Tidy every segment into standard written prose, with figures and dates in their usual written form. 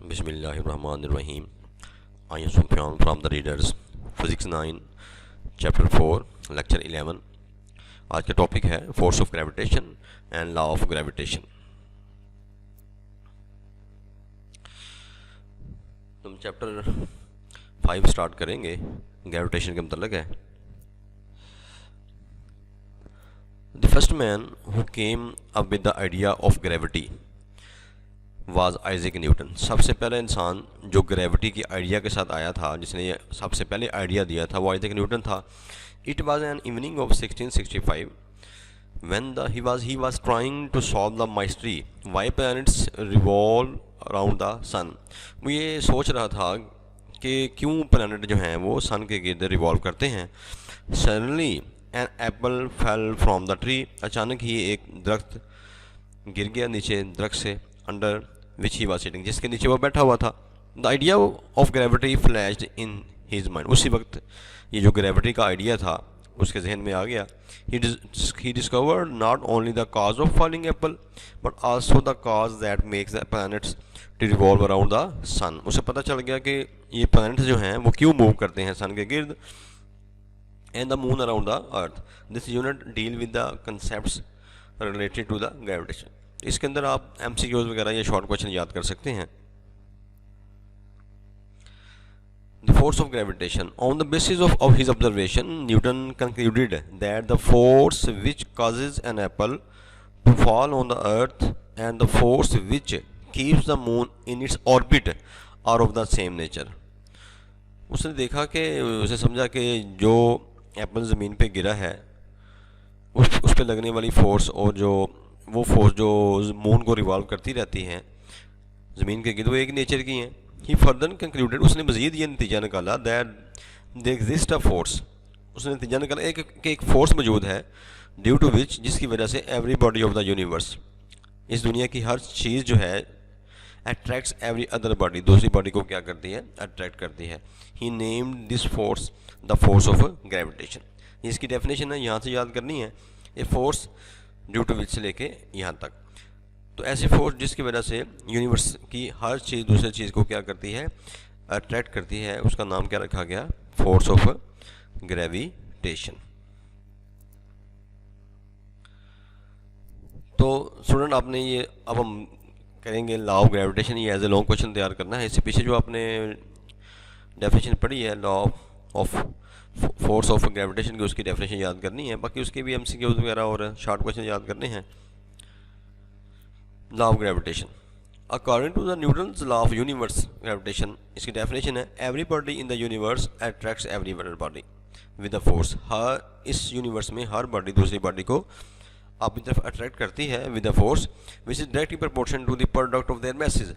Bismillahirrahmanirrahim. I am Sufyan from the readers. Physics 9, Chapter 4, Lecture 11. आज का topic है force of gravitation and law of gravitation. हम chapter 5 start करेंगे, gravitation के मतलब है। The first man who came up with the idea of gravity was Isaac Newton. सबसे पहला इंसान जो ग्रेविटी की आइडिया के साथ आया था, जिसने ये सबसे पहले आइडिया दिया था, वो आइजैक न्यूटन था। It was an evening of 1665 when he was trying to solve the mystery why planets revolve around the sun। वो ये सोच रहा था कि क्यों प्लैनेट जो हैं वो सन के गिर्द रिवॉल्व करते हैं। Suddenly an apple fell from the tree. अचानक ही एक दरख्त गिर गया नीचे दरख्त से, under which he was sitting, जिसके नीचे वो बैठा हुआ था। The idea of gravity flashed in his mind. उसी वक्त ये जो ग्रेविटी का आइडिया था उसके जहन में आ गया। He discovered not only the cause of falling apple but also the cause that makes the planets to revolve around the sun. उसे पता चल गया कि ये प्लैनेट्स जो हैं वो क्यों मूव करते हैं सन के गिर्द, and the moon around the earth. This unit deal with the concepts related to the gravitation. इसके अंदर आप MCQs वगैरह या शॉर्ट क्वेश्चन याद कर सकते हैं। The force of gravitation. On the basis of his observation, Newton concluded that the force which causes an apple to fall on the earth and the force which keeps the moon in its orbit are of the same nature. उसने देखा कि उसे समझा कि जो Apple ज़मीन पे गिरा है उस पे लगने वाली फोर्स और जो वो फोर्स जो मून को रिवॉल्व करती रहती हैं ज़मीन के गिर्द, वो एक नेचर की हैं। ही फर्दर कंक्लूडेड, उसने मज़ीद ये नतीजा निकाला that they exist a force. उसने नतीजा निकाला एक फोर्स मौजूद है, ड्यू टू विच, जिसकी वजह से every body of the universe, इस दुनिया की हर चीज़ जो है, अट्रैक्ट्स एवरी अदर बॉडी, दूसरी बॉडी को क्या करती है, अट्रैक्ट करती है। He named this force the force of gravitation. इसकी डेफिनेशन है, यहाँ से याद करनी है, a force due to which से लेके यहाँ तक। तो ऐसी फोर्स जिसकी वजह से यूनिवर्स की हर चीज़ दूसरे चीज़ को क्या करती है, अट्रैक्ट करती है, उसका नाम क्या रखा गया, फोर्स ऑफ ग्रेविटेशन। तो स्टूडेंट आपने ये, अब हम करेंगे लॉ ऑफ ग्रेविटेशन। ये एज ए लॉन्ग क्वेश्चन तैयार करना है। इससे पीछे जो आपने डेफिनेशन पढ़ी है law of force of gravitation की, उसकी डेफिनेशन याद करनी है। बाकी उसके भी MCQs वगैरह और शॉर्ट क्वेश्चन याद करने हैं। Law of gravitation according to the Newton's law of universe gravitation, इसकी डेफिनेशन है, every body in the universe attracts every other body with a force. हर इस यूनिवर्स में हर बॉडी दूसरी बॉडी को अपनी तरफ अट्रैक्ट करती है with a force which is directly proportion to the product of their masses.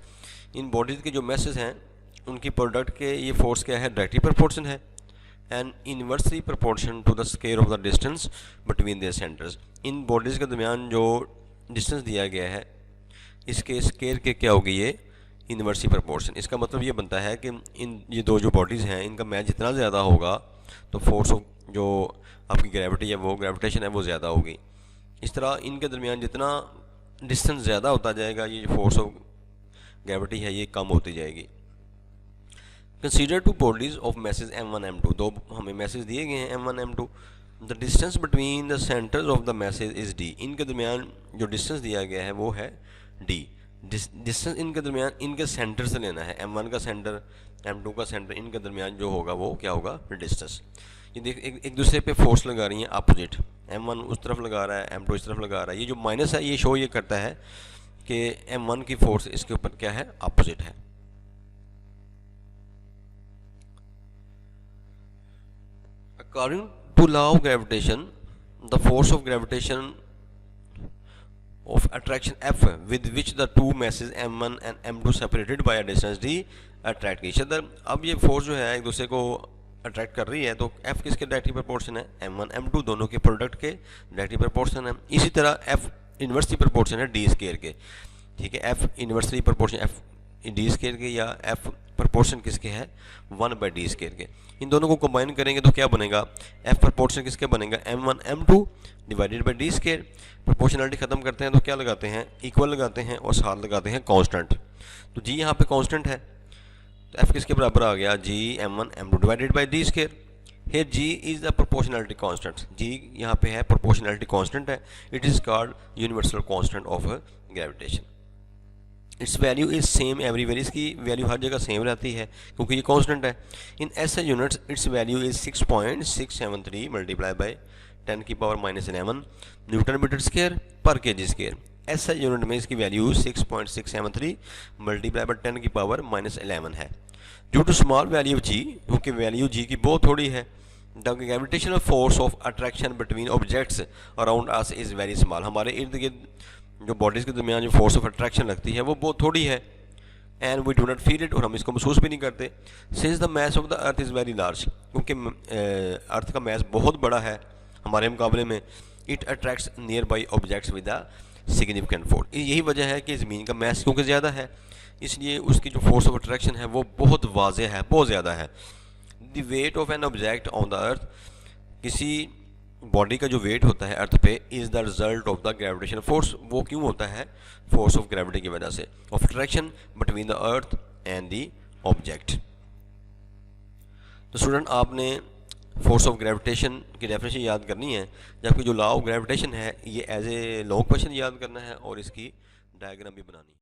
इन बॉडीज के जो मैसेज हैं उनकी प्रोडक्ट के ये फोर्स क्या है, डायरेक्टली प्रोपोर्शन है, and inversely proportion to the square of the distance between their centres. इन बॉडीज़ के दरमियान जो डिस्टेंस दिया गया है, इसके स्केयर के क्या होगी, ये इन्वर्सली प्रोपोर्शन। इसका मतलब ये बनता है कि ये दो जो बॉडीज़ हैं इनका मैच जितना ज़्यादा होगा तो फोर्स ऑफ जो आपकी ग्रेविटी है, वो ग्रेविटेशन है, वो ज़्यादा होगी। इस तरह इनके दरमियान जितना डिस्टेंस ज़्यादा होता जाएगा, ये जो फोर्स ऑफ ग्रेविटी है ये कम होती जाएगी। Consider two bodies of message M1 M2। दो हमें मैसेज दिए गए हैं M1 M2। The distance between the centres of the message is D। इनके दरमियान जो डिस्टेंस दिया गया है वो है D। डिस्टेंस इनके दरमियान इनके सेंटर से लेना है, M1 का सेंटर M2 का सेंटर, इनके दरमियान जो होगा वो क्या होगा, डिस्टेंस। ये देख एक दूसरे पे फोर्स लगा रही हैं अपोजिट, M1 उस तरफ लगा रहा है, M2 इस तरफ लगा रहा है। ये जो माइनस है ये शो ये करता है कि M1 की फोर्स इसके ऊपर क्या है, अपोजिट है। According to law of gravitation, the force of gravitation of attraction F with which the two masses M1 and M2 separated by a distance D attract each other। अब ये force जो है एक दूसरे को अट्रैक्ट कर रही है, तो F किसके डायरेक्टली प्रोपोर्शन है, M1 M2 दोनों के प्रोडक्ट के डायरेक्टली प्रोपोर्शन है। इसी तरह F इन्वर्सली प्रोपोर्शन है D स्केयर के, ठीक है। F inversely proportion F D square के, या F प्रोपोर्शन किसके है, 1/D स्केयर के। इन दोनों को कंबाइन करेंगे तो क्या बनेगा, F प्रोपोर्शन किसके बनेगा, M1 M2 divided by D square. Proportionality खत्म करते हैं तो क्या लगाते हैं, इक्वल लगाते हैं और साथ लगाते हैं कांस्टेंट। तो जी यहाँ पे कांस्टेंट है, तो एफ किसके बराबर आ गया, G m1 m2 divided by D square. Here G is the proportionality constant, G यहाँ पे है प्रोपोर्शनैलिटी कांस्टेंट है, it is called universal constant of gravitation. Its value is same everywhere, इसकी वैल्यू हर जगह सेम रहती है क्योंकि ये कांस्टेंट है। In SI units its value is 6.673 multiply by 10 की पावर -11 न्यूटन मीटर स्क्वायर पर केजी स्क्वायर। एसआई यूनिट में इसकी वैल्यू 6.673 मल्टीप्लाई बाई 10 की पावर -11 है। Due to small value of G, क्योंकि वैल्यू जी की बहुत थोड़ी है, the gravitational force of attraction between objects around us is very small. हमारे इर्द गिर्द जो बॉडीज़ के दरमियान जो फोर्स ऑफ अट्रैक्शन लगती है वो बहुत थोड़ी है, and we do not feel it, और हम इसको महसूस भी नहीं करते। Since the mass of the earth is very large, क्योंकि अर्थ का मैस बहुत बड़ा है हमारे मुकाबले में, it attracts near by objects with a significant force. यही वजह है कि ज़मीन का मैस क्योंकि ज़्यादा है, इसलिए उसकी जो फोर्स ऑफ अट्रैक्शन है वो बहुत वाज़ेह है, बहुत ज़्यादा है। The weight of an object on the earth, किसी बॉडी का जो वेट होता है अर्थ पे, is the result of the gravitational force. वो क्यों होता है, फोर्स ऑफ ग्रेविटी की वजह से, of attraction between the earth and the object. तो स्टूडेंट आपने फोर्स ऑफ ग्रेविटेशन की डेफिनेशन याद करनी है, जबकि जो लॉ ऑफ ग्रेविटेशन है ये एज ए लॉन्ग क्वेश्चन याद करना है और इसकी डायग्राम भी बनानी है।